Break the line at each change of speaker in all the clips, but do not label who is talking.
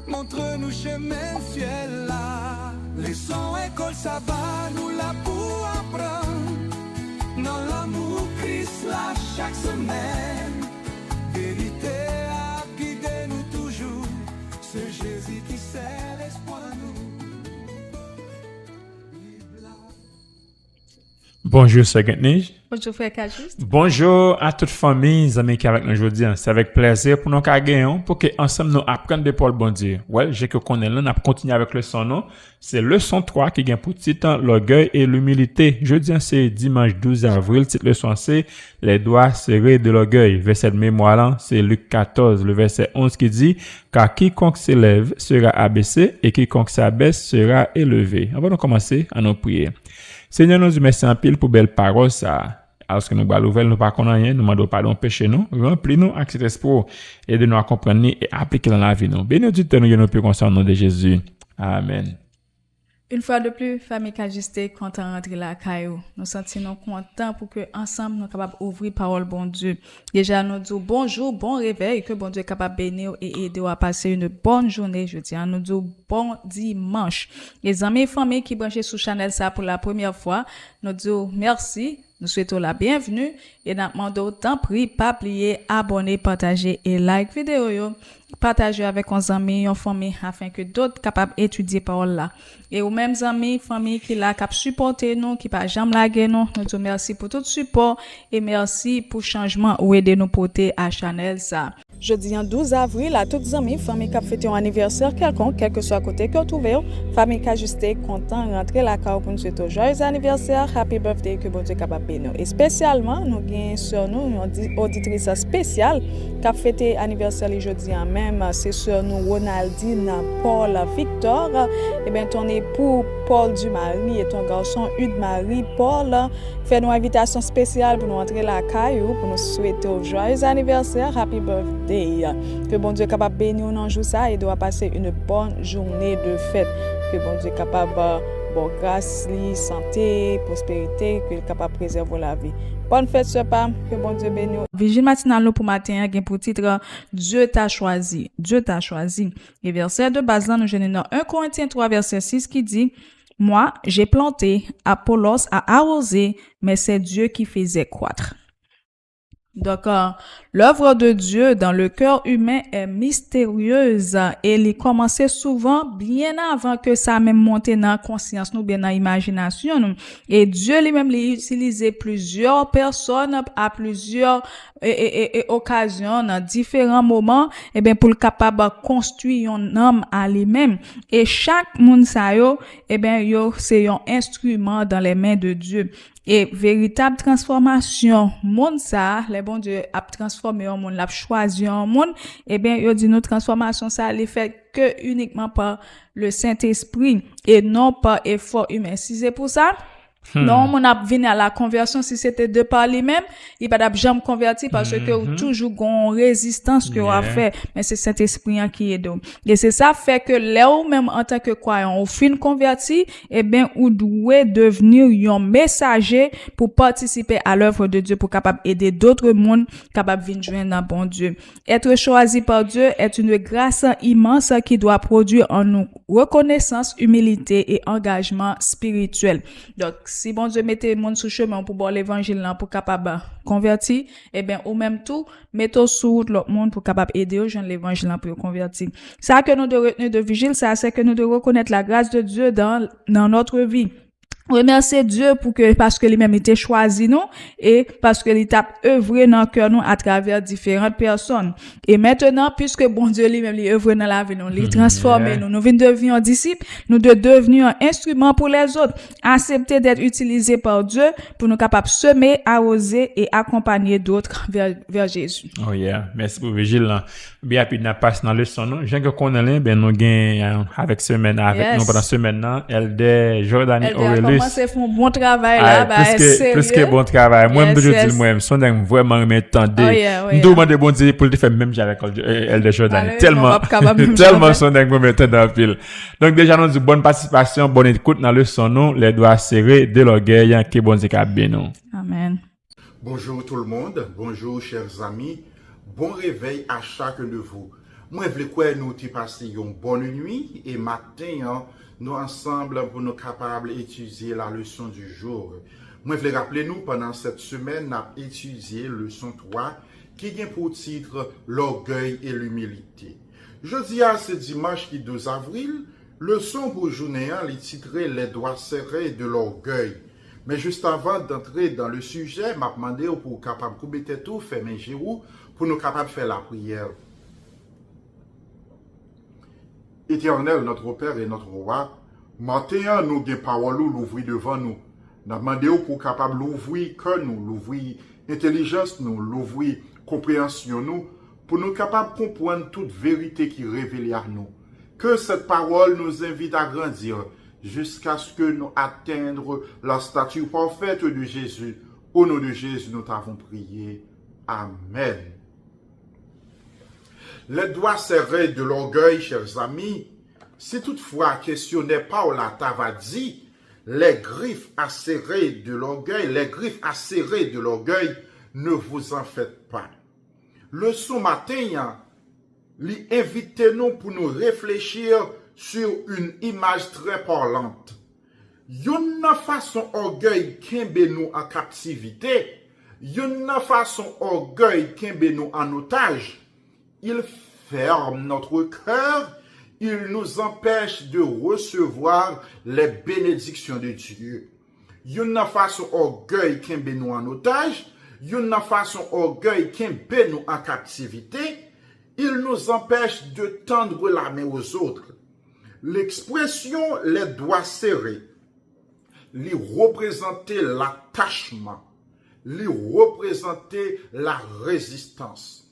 montre-nous chemin ciel là. Laissons école sabbat nous là pour apprendre. Dans l'amour Christ là chaque semaine. Vérité à guider nous toujours. C'est Jésus qui sait l'espoir nous.
Bonjour, Sœur Gentnige.
Bonjour, frère Kajus.
Bonjour à toute famille, amis qui avec nous aujourd'hui. C'est avec plaisir pour nous gagner, pour que ensemble nous apprenions de Paul bon Dieu. Ouais, j'ai que connaît là, on a continué avec le son non. C'est leçon 3 qui gagne pour titre l'orgueil et l'humilité. Jeudi, c'est dimanche 12 avril. Titre leçon c'est les doigts serrés de l'orgueil. Verset de mémoire là, c'est Luc 14, le verset 11 qui dit car quiconque s'élève sera abaissé et quiconque s'abaisse sera élevé. On va donc commencer à nous prier. Seigneur, nous merci en pile pour belle parole ça. Alors que nous bas nouvelle nous pas connaît rien, nous demandons pardon péché nous, remplis-nous avec cet espoir et de nous à comprendre et appliquer dans la vie nous. Bénédicte nous plus concernant au nom de Jésus. Amen.
Une fois de plus, famille Kajusté, content de rentrer la caillou. Nous sentons contents pour que ensemble nous capables d'ouvrir parole bon Dieu. Déjà nous disons bonjour, bon réveil, que bon Dieu est capable de bénir et aider à passer une bonne journée. Je dis, nous disons bon dimanche. Les amis et familles qui branchent sous Channel ça pour la première fois, nous disons merci. Nous souhaitons la bienvenue et nous demandons tant pis, pas oublier, abonner, partager et like vidéo yo. Partager avec vos amis, vos familles afin que d'autres capables d'étudier parole là. Et aux mêmes amis, familles qui là cap supporter nous, qui pas jamais laguer nous, nous disons merci pour tout support et merci pour changement ou aider nous porter à Channel ça. Jeudi 12 avril, à toutes les amis, famille qui a fêté un anniversaire quelconque, quel que soit à côté que vous trouvez, famille qui a juste content de rentrer la carte pour nous souhaiter joyeux anniversaire, happy birthday, que bon Dieu capable de nous. Et spécialement, nous avons sur nous une auditrice spéciale qui a fêté anniversaire le jeudi en même, c'est sur nous Ronaldine Paul Victor, et bien ton époux Paul Dumarie et ton garçon Hugues-Marie Paul, fait une invitation spéciale pour nous rentrer la caillou, pour nous souhaiter joyeux anniversaire, happy birthday. Que bon Dieu est capable de bénir dans jour ça et doit passer une bonne journée de fête. Que bon Dieu est capable de grâce, santé, prospérité, qu'il est capable de préserver la vie. Bonne fête, ce Pam, que bon Dieu bénisse. Vigile matinale pour matin, gain pour titre Dieu t'a choisi. Dieu t'a choisi. Et verset de base là, nous genons dans 1 Corinthiens 3, verset 6 qui dit moi, j'ai planté, Apollos a arrosé, mais c'est Dieu qui faisait croître. Donc, l'œuvre de Dieu dans le cœur humain est mystérieuse et elle commençait souvent bien avant que ça même monte dans la conscience nous, bien dans l'imagination nous. Et Dieu lui-même l'a utilisé plusieurs personnes à plusieurs occasions, dans différents moments, et bien pour le capable de construire un homme à lui-même. Et chaque monde ça yo, et bien yo c'est un instrument dans les mains de Dieu. Et véritable transformation, monde ça, les bon Dieu a transformé un monde, l'a choisi un monde, et bien, il dit notre transformation ça l'est fait que uniquement par le Saint-Esprit et non par effort humain. Si c'est pour ça, non, on a venu à la conversion si c'était de par lui-même, il va pas jamais converti parce que toujours une résistance que on a fait, mais c'est Saint-Esprit qui est donc. Et c'est ça fait que là ou même en tant que croyant, on fin converti, eh bien, ou doit devenir un messager pour participer à l'œuvre de Dieu pour capable aider d'autres mondes capable venir joindre dans bon Dieu. Être choisi par Dieu est une grâce immense qui doit produire en nous reconnaissance, humilité et engagement spirituel. Donc si bon Dieu mette monde sous chemin pour boire l'évangile là pour capable convertir, eh bien ou même tout mettons sous l'autre monde pour capable aider aux gens l'évangile là pour convertir. Ça que nous devons retenir de vigile, ça c'est que nous devons reconnaître la grâce de Dieu dans notre vie. Remercier Dieu parce que lui-même était choisi nous et parce que il t'a œuvré dans cœur nous à travers différentes personnes. Et maintenant, puisque bon Dieu lui-même il œuvre dans la vie nous, il transforme nous venons devenir un disciple, nous de devenir un instrument pour les autres, accepter d'être utilisé par Dieu pour nous capables de semer, arroser et accompagner d'autres vers Jésus.
Oh yeah, merci pour vigile là. Bien puis n'a pas dans le son non, j'ai que connaît ben nous gain avec semaine avec nous pendant semaine là, elle de Jordan Aurelis.
C'est font bon travail là
plus que bon travail moi je dis moi son vraiment m'attendait nous demander bon Dieu pour le faire même avec elle de Jordan tellement son m'attendait en pile. Donc déjà nous dit bonne participation, bonne écoute dans le son nous, les doigts serrés de l'orgueil qui bon Dieu cap nous.
Amen.
Bonjour tout le monde, bonjour chers amis, bon réveil à chacun de vous. Moi, je voulais que nous t'y passé une bonne nuit et matin, hein, nous ensemble pour nous capables d'étudier la leçon du jour. Moi, je voulais rappeler nous pendant cette semaine, nous avons étudié leçon 3 qui a pour titre l'orgueil et l'humilité. Jeudi à ce dimanche qui 12 avril, leçon pour journée 1, les titré les doigts serrés de l'orgueil. Mais juste avant d'entrer dans le sujet, m'a demandé pour capable couper tout, faire mes géros, pour nous capables de faire la prière. Éternel, notre Père et notre Roi, matin, nous avons parole l'ouvrir devant nous. Nous demandé pour capable l'ouvrir cœur nous, l'ouvrir intelligence nous, l'ouvrir compréhension nous, pour nous capables de comprendre toute vérité qui révèle à nous. Que cette parole nous invite à grandir jusqu'à ce que nous atteindre la stature parfaite de Jésus. Au nom de Jésus, nous t'avons prié. Amen. Les doigts serrés de l'orgueil, chers amis, si toutefois questionné par la Tavadi, les griffes acérées de l'orgueil, ne vous en faites pas. Le son matin, lui invitez-nous pour nous réfléchir sur une image très parlante. Une façon orgueil kembe nous en captivité, une façon orgueil kembe nous en otage. Il ferme notre cœur, il nous empêche de recevoir les bénédictions de Dieu. Une façon orgueil kembe nous en otage, une façon orgueil kembe nous en captivité, il nous empêche de tendre la main aux autres. L'expression les doigts serrés, lui représenter l'attachement, lui représenter la résistance.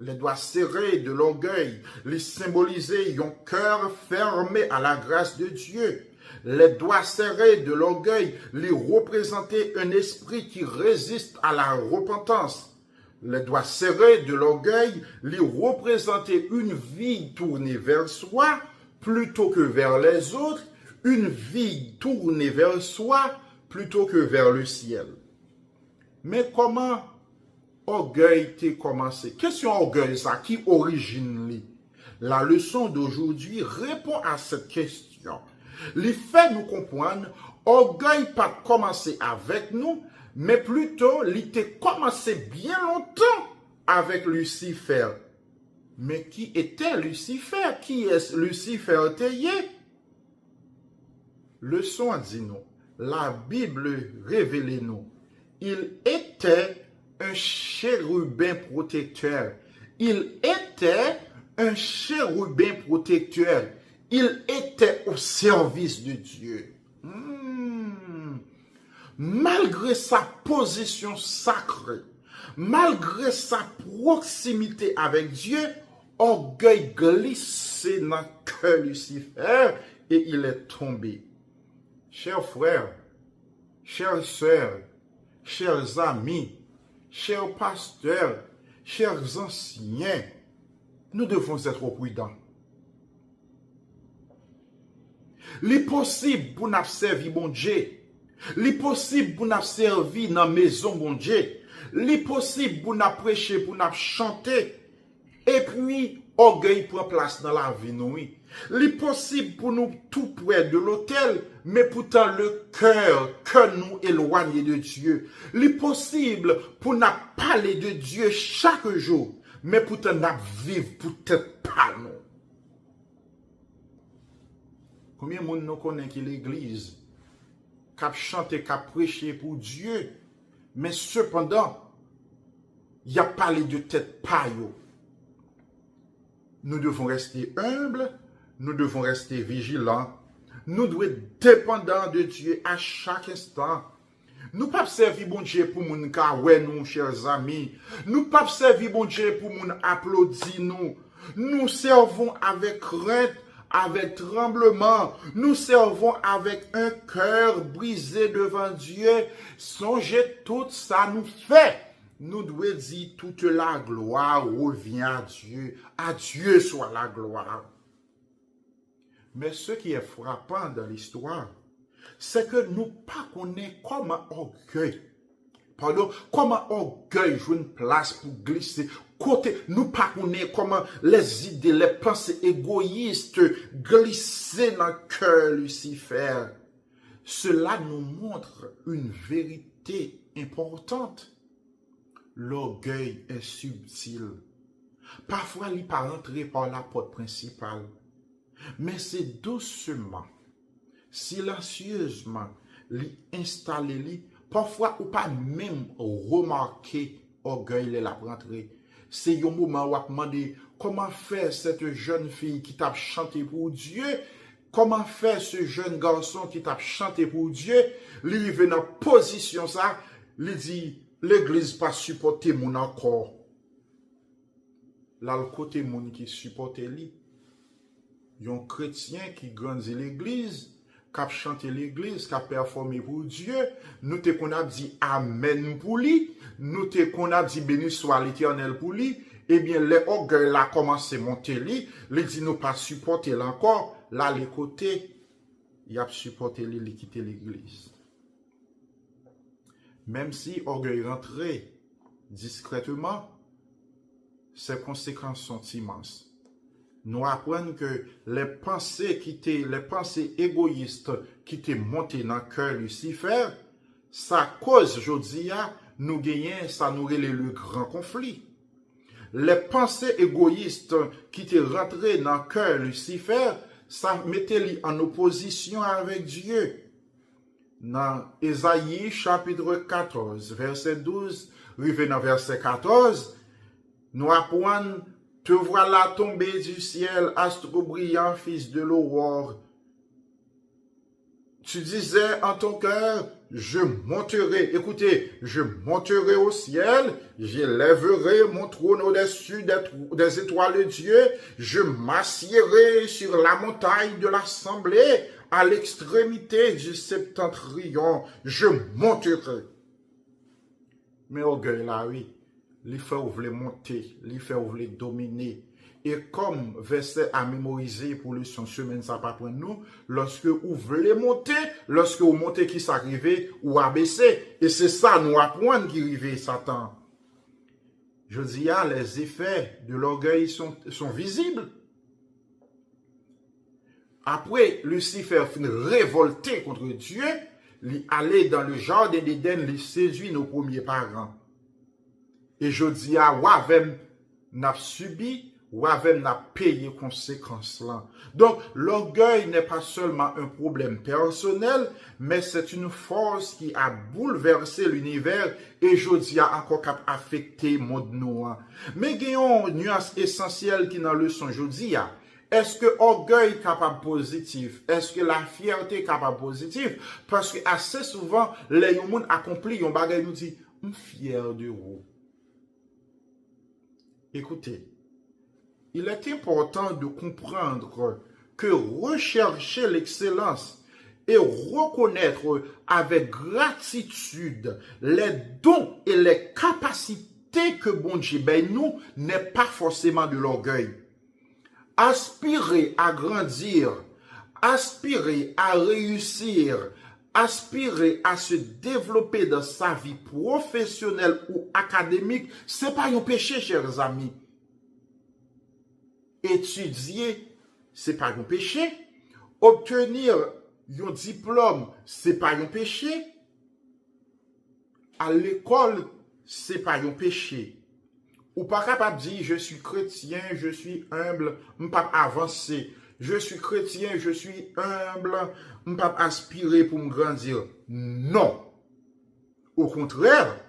Les doigts serrés de l'orgueil, lui symboliser un cœur fermé à la grâce de Dieu. Les doigts serrés de l'orgueil, lui représenter un esprit qui résiste à la repentance. Les doigts serrés de l'orgueil, lui représenter une vie tournée vers soi plutôt que vers les autres, une vie tournée vers soi plutôt que vers le ciel. Mais comment orgueil t'est commencé? Question orgueil, ça, qui origine lui? La leçon d'aujourd'hui répond à cette question. Les faits nous comprendre, orgueil pas commencé avec nous, mais plutôt il était commencé bien longtemps avec Lucifer. Mais qui était Lucifer? Qui est Lucifer tayé? Leçon dit nous, la Bible révèle nous, il était un chérubin protecteur. Il était un chérubin protecteur. Il était au service de Dieu. Malgré sa position sacrée, malgré sa proximité avec Dieu, orgueil glissé dans le cœur de Lucifer et il est tombé. Chers frères, chères sœurs, chers amis, chers pasteurs, chers anciens, nous devons être prudents. Il possible pour nous servir bon Dieu. Il possible pour nous servir dans la maison bon Dieu. Il possible pour nous prêcher, pour nous chanter. Et puis, orgueil prend place dans la vie, nous. Il possible pour nous tout près de l'autel, mais pourtant le cœur que nous éloigne de Dieu. Il possible pour nous parler de Dieu chaque jour, mais pourtant nous vivre peut-être pas nous. Combien de monde nous connaît qui l'église, qui a chanté, qui a prêché pour Dieu, mais cependant, il y a parlé de tête paille. Nous devons rester humbles, nous devons rester vigilants, nous devons être dépendants de Dieu à chaque instant. Nous ne pouvons pas servir bon Dieu pour nous ouais nous, chers amis. Nous ne pouvons pas servir bon Dieu pour nous applaudir nous. Nous servons avec crainte, avec tremblement. Nous servons avec un cœur brisé devant Dieu. Songez tout ça nous fait. Nous devons dire toute la gloire revient à Dieu. À Dieu soit la gloire. Mais ce qui est frappant dans l'histoire, c'est que nous pas connaissons comment orgueil joue une place pour glisser, côté, nous pas connaître comment les idées, les pensées égoïstes glisser dans le cœur Lucifer. Cela nous montre une vérité importante. L'orgueil est subtil. Parfois, il n'est pas rentré par la porte principale. Mais c'est doucement, silencieusement, installé. Parfois, ou pas même remarquer l'orgueil est la rentrée. C'est un moment où on demandé comment faire cette jeune fille qui t'a chanté pour Dieu. Comment faire ce jeune garçon qui t'a chanté pour Dieu, il vient dans position ça, il dit, l'église pas supporter mon encore. Là, le côté moun qui supporte lui, yon chrétien qui grandit l'église, qui a chanté l'église, qui a performé pour Dieu, nous te qu'on a dit amen pour lui, nous te qu'on a dit béni soit l'Éternel pour lui, eh bien, les orgueils là commencé à monter lui, il dit nous pas supporter encore. Là, les côtés, il a supporté lui, quitter l'église. Même si orgueil rentrait discrètement, ses conséquences sont immenses. Nous apprenons que les pensées égoïstes qui étaient montées dans le cœur Lucifer, ça cause, aujourd'hui, nous gagnons, ça nous relève le grand conflit. Les pensées égoïstes qui étaient rentrées dans le cœur Lucifer, ça mettait en opposition avec Dieu. Dans Ésaïe chapitre 14, verset 12, revenant verset 14, nous apprenons, te voilà tombé du ciel, astre brillant, fils de l'aurore. Tu disais en ton cœur, je monterai, écoutez, je monterai au ciel, j'élèverai mon trône au-dessus des étoiles de Dieu, je m'assiérai sur la montagne de l'assemblée, à l'extrémité du septentrion, je monterai. Mais orgueil là, oui, il fait ouvrir monter, il fait ouvrir dominer. Et comme verset à mémoriser pour le son semaine, ça pas pour nous, lorsque vous voulez monter, lorsque vous montez qui s'arrive, ou abaisser. Et c'est ça, nous apprenons qui arrive, Satan. Je dis, les effets de l'orgueil sont visibles. Après, Lucifer finit révolté contre Dieu, il allait dans le jardin d'Éden, il séduit nos premiers parents. Et je dis, Wavem n'a subi, Wavem n'a payé conséquences là. Donc, l'orgueil n'est pas seulement un problème personnel, mais c'est une force qui a bouleversé l'univers et je dis encore qui a affecté le monde noir. Mais il y a une nuance essentielle qui est dans le leçon je dis. Est-ce que l'orgueil est capable positif? Est-ce que la fierté est capable positif? Parce que assez souvent, les gens accomplissent un bagage nous dit, je suis fier de vous. Écoutez, il est important de comprendre que rechercher l'excellence et reconnaître avec gratitude les dons et les capacités que bon Dieu nous n'est pas forcément de l'orgueil. Aspirer à grandir, aspirer à réussir, aspirer à se développer dans sa vie professionnelle ou académique, c'est pas un péché, chers amis. Étudier, c'est pas un péché. Obtenir un diplôme, c'est pas un péché. À l'école, c'est pas un péché. Ou pas capable de dire, je suis chrétien, je suis humble, je ne peux pas avancer. Je suis chrétien, je suis humble, je ne peux pas aspirer pour me grandir. Non. Au contraire,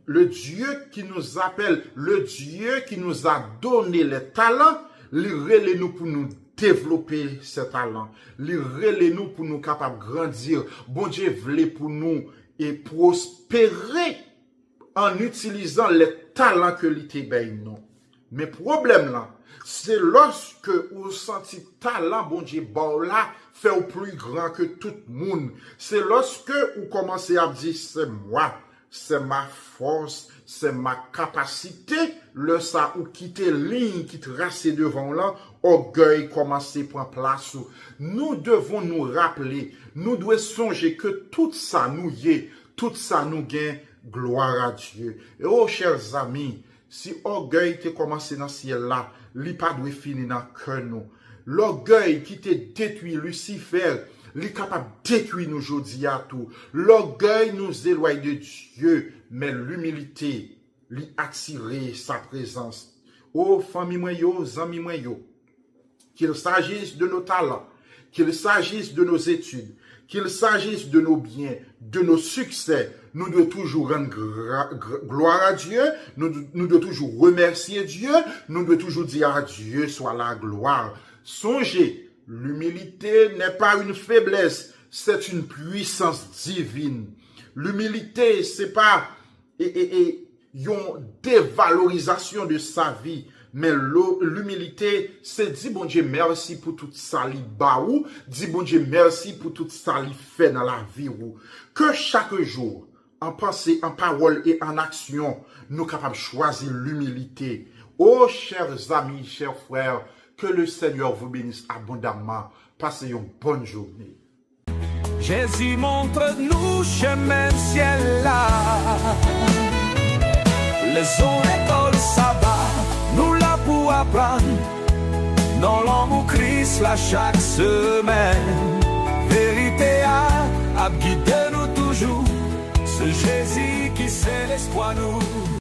le Dieu qui nous appelle, le Dieu qui nous a donné les talents, il relève nous pour nous développer ces talents. Il relève nous pour nous capables de grandir. Bon Dieu voulait pour nous et prospérer en utilisant les talents que l'ité ben non. Mais problème là, c'est lorsque vous sentez talent, bon Dieu, bon là, fait au plus grand que tout le monde. C'est lorsque vous commencez à dire, c'est moi, c'est ma force, c'est ma capacité, le ça ou quitter ligne qui trace devant là, orgueil commence à prendre place. Nous devons nous rappeler, nous devons songer que tout ça nous y est, tout ça nous gagne, gloire à Dieu. Et oh, chers amis, si orgueil te commencé dans le ciel là, li pas doit finir dans le cœur nous. L'orgueil qui te détruit Lucifer, li capable de détruire nous aujourd'hui à tout. L'orgueil nous éloigne de Dieu, mais l'humilité li attire sa présence. Oh, famille moi yo, amis moi yo, qu'il s'agisse de nos talents, qu'il s'agisse de nos études, qu'il s'agisse de nos biens, de nos succès, nous devons toujours rendre gloire à Dieu, nous devons toujours remercier Dieu, nous devons toujours dire à Dieu soit la gloire. Songez, l'humilité n'est pas une faiblesse, c'est une puissance divine. L'humilité, c'est pas une dévalorisation de sa vie, mais l'humilité, c'est dire bon Dieu merci pour tout ça li baou, dire bon Dieu merci pour tout ça li fait dans la vie ou. Que chaque jour, en pensée, en parole et en action, nous capables de choisir l'humilité. Oh, chers amis, chers frères, que le Seigneur vous bénisse abondamment. Passez une bonne journée.
Jésus montre-nous chemin ciel là. Les on école ça va, nous là pour apprendre. Dans l'amour Christ là chaque semaine. Vérité à guider nous toujours. Ce Jésus qui c'est l'espoir nous.